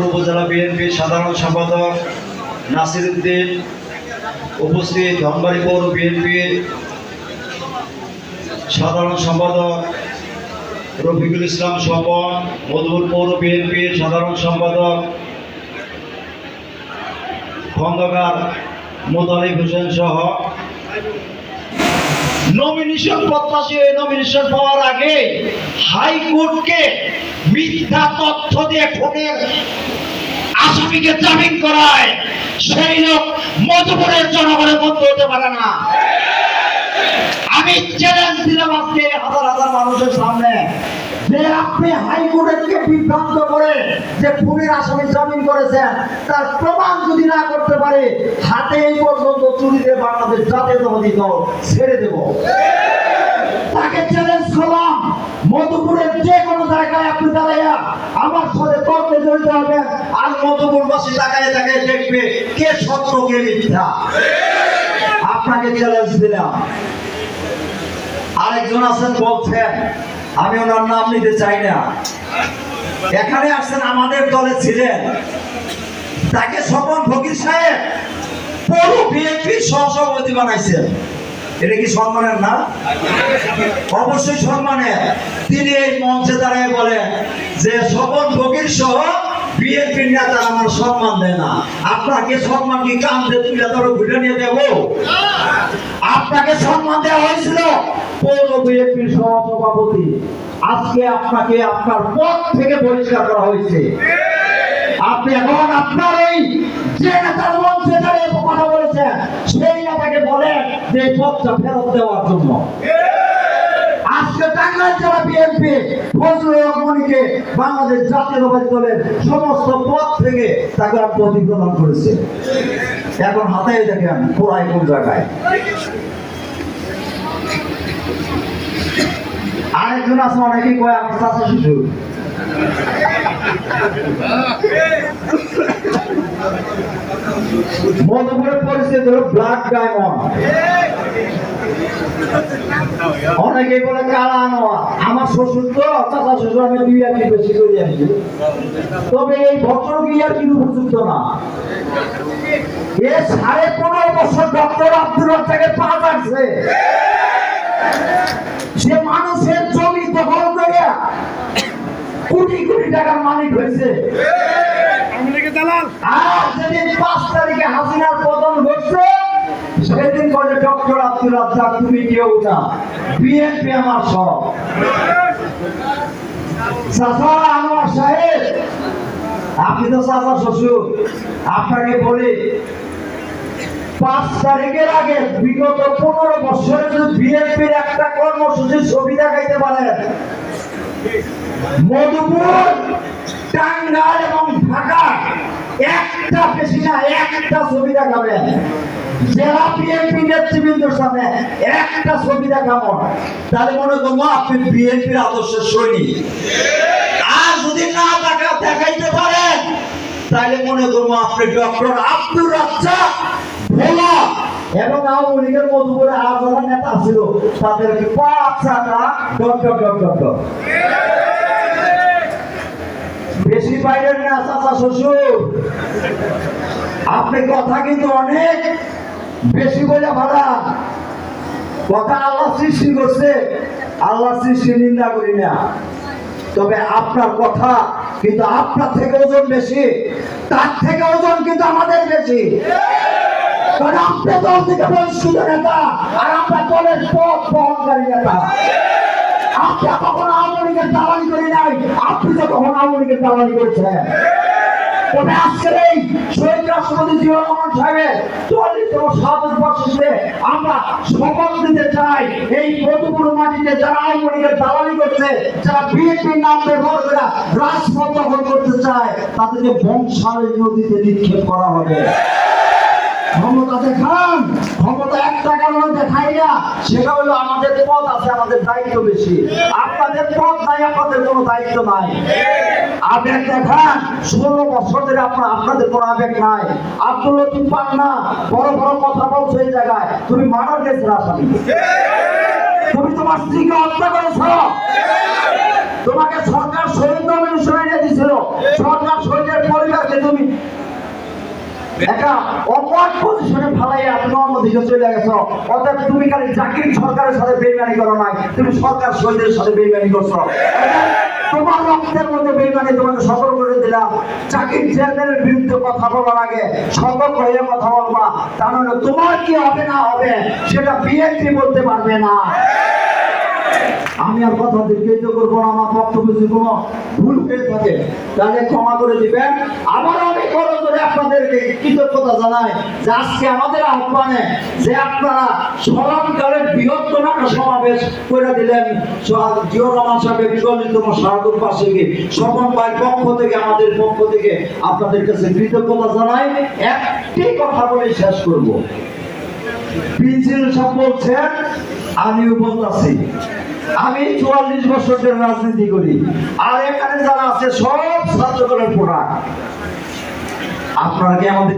মধুপুর উপজেলা বিএনপির সাধারণ সম্পাদক নাসির উদ্দিন, উপস্থিত ধনবাড়ী পৌর বিএনপির সাধারণ সম্পাদক রফিকুল ইসলাম স্বপন, মধুপুর পৌর বিএনপির সাধারণ সম্পাদক খন্দকার মোতালিব হোসেন সহ নমিনেশন প্রত্যাশী নমিনেশন পাওয়ার আগে হাইকোর্টকে মিথ্যা তথ্য দিয়ে খুনের আসামিকে জামিন করায়, সেই লোক মধুপুরের জনগণের মধ্যে হতে পারে না। আমি চ্যালেঞ্জ দিলাম আজকে হাজার হাজার মানুষের সামনে যে আপনি হাইকোর্টকে বিভ্রান্ত করে যে খুনের আসামি জামিন করেছেন তার প্রমাণ যদি না করতে পারে, হাতে এই পর্যন্ত চুরিতে বাংলাদেশ জাতীয়তাবাদী দল ছেড়ে দেব। তাকে চ্যালেঞ্জ করলাম, মধুপুরের যে কোনো জায়গায় আপনি দাঁড়াইয়া আমার সাথে তর্কে জড়িত হবেন, আর মধুপুরবাসী তাকায় তাকায় দেখবে কে সত্য কে মিথ্যা। আপনাকে চ্যালেঞ্জ দিলাম। আরেকজন আছেন বলছেন, আমি ওনার নাম নিতে চাই না, এখানে আসছেন আমাদের দলে ছিলেন, তাকে স্বপন ফকির সাহেব পৌর বিএনপির সহসভাপতি বানাইছেন। এটা কি সম্মানের না? অবশ্যই সম্মানের। তিনি এই মঞ্চে দাঁড়িয়ে বলেন যে স্বপন ফকির সহ বিএনপির নেতা আমার সম্মান দেয় না। আপনাকে সম্মান কি কান্দে তুলে ধরো ঘুরে নিয়ে দেব? আপনাকে সম্মান দেওয়া হয়েছিল পৌর বিএনপির সহসভাপতি, আজকে আপনাকে আপনার পদ থেকে বহিষ্কার করা হয়েছে। আপনি এখন আপনার ওই যে নেতার মঞ্চে দাঁড়িয়ে কথা বলেছেন সেই নেতাকে বলেন যে পদটা ফেরত দেওয়ার জন্য। আজকে টাঙ্গাইল জেলা বিএনপি ফজলুল হক মনিকে বাংলাদেশ জাতীয়তাবাদী দলের সমস্ত পদ থেকে তাকে পদটি প্রদান করেছে। এখন হাতে দেখেন পুরাই কোন জায়গায়। আরেকজন আছে অনেকেই কয় আমার চাচা শ্বশুর। মধুপুরের পরিস্থিতি হলো ব্ল্যাক ডায়মন্ড, অনেকেই বলে কালা আনোয়ার। আমার শ্বশুর তো চাচা শ্বশুর আমি 2 আর কি বেশি করে আনছি, তবে এই ভদ্রলোক আর কি উপযুক্ত না। এ 15.5 বছর ডক্টর আব্দুর রাজ্জাকে পা যাচ্ছে, সে মানুষের জমি দখল করে কোটি কোটি টাকার মালিক হয়েছে। আর যেদিন 5 তারিখে হাসিনার পতন ঘটছে সেদিন বলে ডক্টর আব্দুর রাজ্জাক তুমি কেউ না, বিএনপি আমার সব। চাচা আনোয়ার সাহেব, আপনি তো চাচা শ্বশুর, আপনাকে বলি 5 তারিখের আগে বিগত 15 বছরে যদি বিএনপির একটা কর্মসূচির ছবি দেখাইতে পারেন, মধুপুর, টাঙ্গাইল এবং ঢাকা একটা বেশি না একটা ছবি দেখাবেন। জেলা বিএনপি নেতৃবৃন্দের সামনে একটা ছবি দেখাবো, তাহলে মনে করবো আপনি বিএনপির আদর্শের সৈনিক। আর যদি না দেখাইতে পারেন তাহলে মনে করবো আপনি ডক্টর আব্দুর রাজ্জাক ভোলা এবং আওয়ামী লীগের মধুপুরে আর যারা নেতা ছিল তাদেরকে 5 টাকা ডক্টর। বেশি বাইরের না চাচা শ্বশুর, আপনি কথা কিন্তু অনেক বেশি বলে ভাড়া কথা। আল্লাহ সৃষ্টি করছে, আল্লাহ সৃষ্টি নিন্দা করি না, তবে আপনার কথা কিন্তু আপনার থেকে ওজন বেশি, তার থেকে ওজন কিন্তু আমাদের বেশি। কারণ আপনি দল থেকে বহিষ্কৃত নেতা আর আমরা দলের পথ বহনকারী নেতা। আপনি কখনো আওয়ামী লীগের দালালি করি নাই, আপনি তো কখনো আওয়ামী লীগের দালালি করেছেন। তবে আজকের এই শহীদ রাষ্ট্রপতি জিয়াউর রহমান সাহেবের ৪০তম শাহাদত বর্ষে আমরা শপথ দিতে চাই, এই মধুপুর মাটিতে যারা আওয়ামী লীগের দালালি করছে, যারা বিএনপির নাম ব্যবহার করে রাজপথ দখল করতে চায়, তাদেরকে বংশালী নদীতে নিক্ষেপ করা হবে। ক্ষমতা দেখান, ক্ষমতা একটা কারণে দেখাই না, সেটা হলো আমাদের পদ আছে, আমাদের দায়িত্ব বেশি। আপনাদের পদ নাই, আপনাদের কোনো দায়িত্ব নাই। আবেগ দেখান, 16 বছর ধরে আপনাদের কোনো আবেগ নাই। আব্দুল লতিফ পান্না বড় বড় কথা বলছো এই জায়গায়, তুমি মার্ডার কেসের আসামি, তুমি তোমার স্ত্রীকে হত্যা করেছ, তোমাকে সরকার শহীদ নমিনেশন এনে দিয়েছিল, সরকার শহীদের পরিবার তুমি একটা অপরাধ পজিশনে ফালাই আপনি অন্যদিকে চলে গেছো। অর্থাৎ তুমি খালি জাকির সরকারের সাথে বেইমানি করো নাই, তুমি সরকার শহীদের সাথে বেইমানি করছো। তোমার রক্তের মধ্যে বেইমানি, তোমাকে সতর্ক করে দিলাম। জাকির চেয়ারম্যানের বিরুদ্ধে কথা বলার আগে সতর্ক হয়ে কথা বলবা, তা নাহলে তোমার কি হবে না হবে সেটা বিএনপি বলতে পারবে না। আমি আর কথা দীর্ঘায়িত করবো না। আমার বক্তব্য যদি কোনো ভুল হয়ে থাকে তাহলে ক্ষমা করে দিবেন। আবার আমি করো করে আপনাদেরকে কৃতজ্ঞতা জানাই যে আজকে আমাদের আহ্বানে যে আপনারা স্মরণকালের বৃহত্তম একটা সমাবেশ করে দিলেন। জিয়র রহমান সাহেবের বিগলিতম শাহাদুর বার্ষিকী স্বপন ভাইয়ের পক্ষ থেকে, আমাদের পক্ষ থেকে আপনাদের কাছে কৃতজ্ঞতা জানাই। একটি কথা বলে শেষ করব। প্রিন্সিপাল সাহেব বলছেন, আমিও বলতেছি, আমি 44 বছর ধরে রাজনীতি করি, আর এখানে যারা আছে সব ছাত্রদলের প্রোডাক্ট। আপনারা কি আমাদের